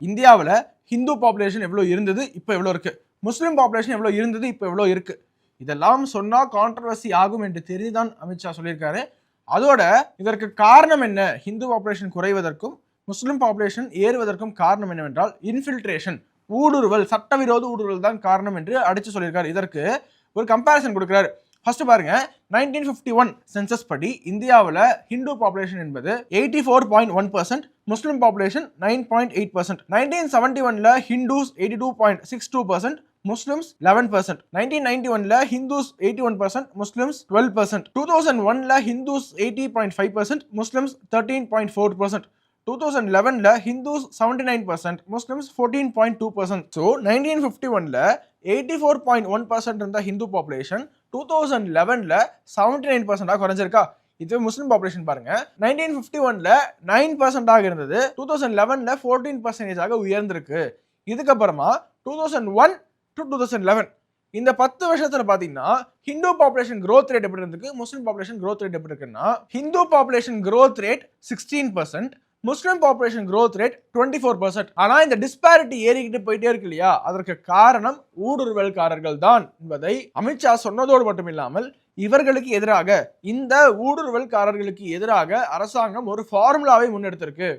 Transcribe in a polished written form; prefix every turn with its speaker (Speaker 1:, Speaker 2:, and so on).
Speaker 1: இந்தியாவில் ஹிந்து பாப்புலேஷன் எவ்வளோ இருந்தது, இப்போ எவ்வளோ இருக்கு, முஸ்லீம் பாப்புலேஷன் எவ்வளோ இருந்தது, இப்போ எவ்வளோ இருக்கு, இதெல்லாம் சொன்னா கான்ட்ரவர்சி ஆகும் என்று தெரிந்துதான் அமித்ஷா சொல்லியிருக்காரு. அதோட இதற்கு காரணம் என்ன, ஹிந்து பாப்புலேஷன் குறைவதற்கும் முஸ்லிம் பாப்புலேஷன் ஏறுவதற்கும் காரணம் என்னவென்றால் இன்ஃபில்ட்ரேஷன், ஊடுருவல், சட்டவிரோத ஊடுருவல் தான் காரணம் என்று அடிச்சு சொல்லியிருக்காரு. இதற்கு ஒரு கம்பேரிசன் கொடுக்கிறாரு. ஃபர்ஸ்ட் பாருங்க, 1951 சென்சஸ் படி இந்தியாவில் ஹிந்து பாப்புலேஷன் என்பது 84.1%, முஸ்லிம் பாப்புலேஷன் 9.8%. 1971ல ஹிந்துஸ் 82.62%, முஸ்லிம்ஸ் 11%. 1991ல ஹிந்துஸ் 81%, முஸ்லிம்ஸ் 12%. 2001ல ஹிந்துஸ் 80.5%, முஸ்லிம்ஸ் 13.4%. 2011ல ஹிந்துஸ் 79%, முஸ்லிம்ஸ் 14.2%. ஸோ 1951ல 84.1% இருந்த ஹிந்து பாப்புலேஷன் 2011ல 79% குறைஞ்சிருக்கா. இதுவே முஸ்லிம் பாப்புலேஷன் பாருங்க, 1951ல 9% இருந்தது, 2011ல 14% உயர்ந்திருக்கு. இதுக்கப்புறமா 2001 to 2011 இந்த 10 வருஷத்துல பாத்தீங்கன்னா ஹிந்து பாப்புலேஷன் growth ரேட் எப்படி இருக்கு, முஸ்லிம் பாப்புலேஷன் growth ரேட் எப்படி இருக்குன்னா, ஹிந்து பாப்புலேஷன் growth ரேட் 16%, முஸ்லிம் பாப்புலேஷன் growth ரேட் 24%. ஆனா இந்த டிஸ்பாரிட்டி ஏறிக்கிட்டு போயிட்டே இருக்கு இல்லையா, அதற்கு காரணம் ஊடுருவல்காரர்கள் தான் என்பதை அமித்ஷா சொன்னதோடு மட்டும் இல்லாமல் இவர்களுக்கு எதிராக, இந்த ஊடுருவல்காரர்களுக்கு எதிராக அரசாங்கம் ஒரு ஃபார்முலாவை முன்னெடுத்திருக்கு.